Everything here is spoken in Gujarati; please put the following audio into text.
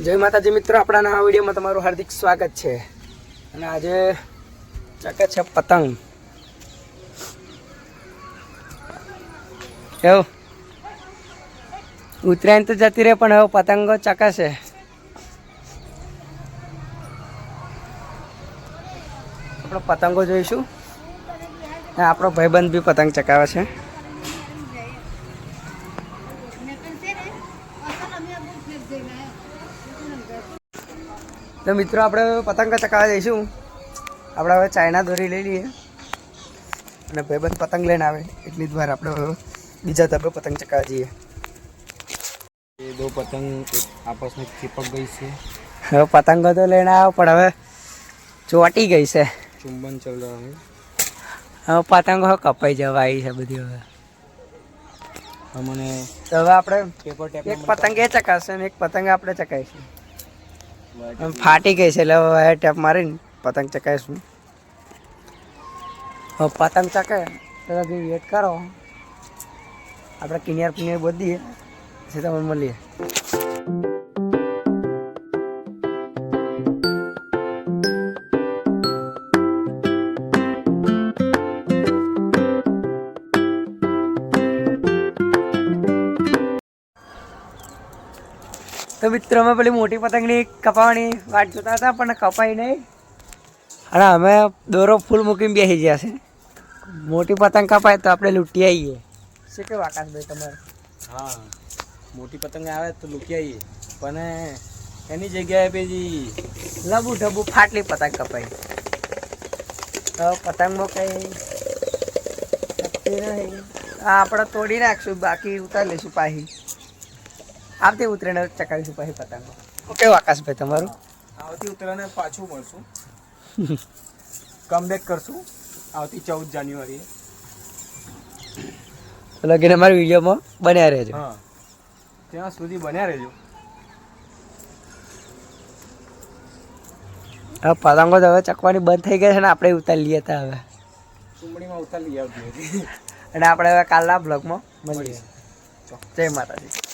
જય માતાજી મિત્રો, આપણા નવા વિડીયોમાં તમારું હાર્દિક સ્વાગત છે. અને આજે ચકે છે પતંગ. એવું ઉત્તરાયણ તો જતી રહે પણ હવે પતંગો ચકાશે. આપણો પતંગો જોઈશું. આપણો ભાઈબંધ બી પતંગ ચકાવે છે. તો મિત્રો આપણે પતંગ ચકાવવા જઈશું. આપણે હવે ચાઇના દોરી લઈ લઈએ અને ભાઈબંધ પતંગ લઈને આવે એટલી જ વાર આપણે બીજા તરફ પતંગ ચકાવવા જઈએ. ये दो पतंग आपस में चिपक गई से. હવે પતંગો તો લઈને આવ્યો પણ હવે ચોટી ગઈ છે. चुंबन चल रहा है. હવે પતંગો કપાઈ જવા આવી છે બધી. હવે हमने તો હવે આપણે पेपर टेप એક પતંગ એ ચકાવશે ને એક પતંગ આપણે ચકાવીશું. ફાટી ગઈ છે એટલે હવે ટેપ મારીને પતંગ ચકાવીશું. હવે પતંગ ચકાય તો વેટ કરો. આપણે કિનિયાર પિનિયર બધીએ પછી તમને મળીએ. તો મિત્રો અમે પેલી મોટી પતંગની કપાવાની વાટ જોતા હતા પણ કપાઈ નહીં. અને અમે દોરો ફૂલ મૂકીને બેસી ગયા છે. મોટી પતંગ કપાય તો આપણે લૂંટી આવીએ. શું કેવું આકાશભાઈ તમારે? हाँ मोटी पतंग आवे तो लुकी आइए पण एनी जगह पे जी લબુ ઢબુ ફાટલી પતંગ કપાઈ. તો પતંગમાં કંઈ શક્તિ નહીં. હા આપણે તોડી નાખશું, બાકી ઉતારી લઈશું પાછી. આવતી ઉતરીને ચકાવીશું પાછી પતંગો. ઓકે આકાશભાઈ તમારું? આવતી ઉત્તરાયણ પાછું મળશું. કમબેક કરશું આવતી 14 જાન્યુઆરીએ. લગીને અમારી વિડીયોમાં બન્યા રહેજો. હા ત્યાં સુધી બન્યા રહેજો. હવે પતંગો તો હવે ચકવાની બંધ થઈ ગઈ છે ને આપણે ઉતારી લઈએ હતા હવે. ચુંબડીમાં ઉતારી લઈ આવતી હતી. અને આપણે હવે કાલના બ્લોગમાં મળીએ. જય માતાજી.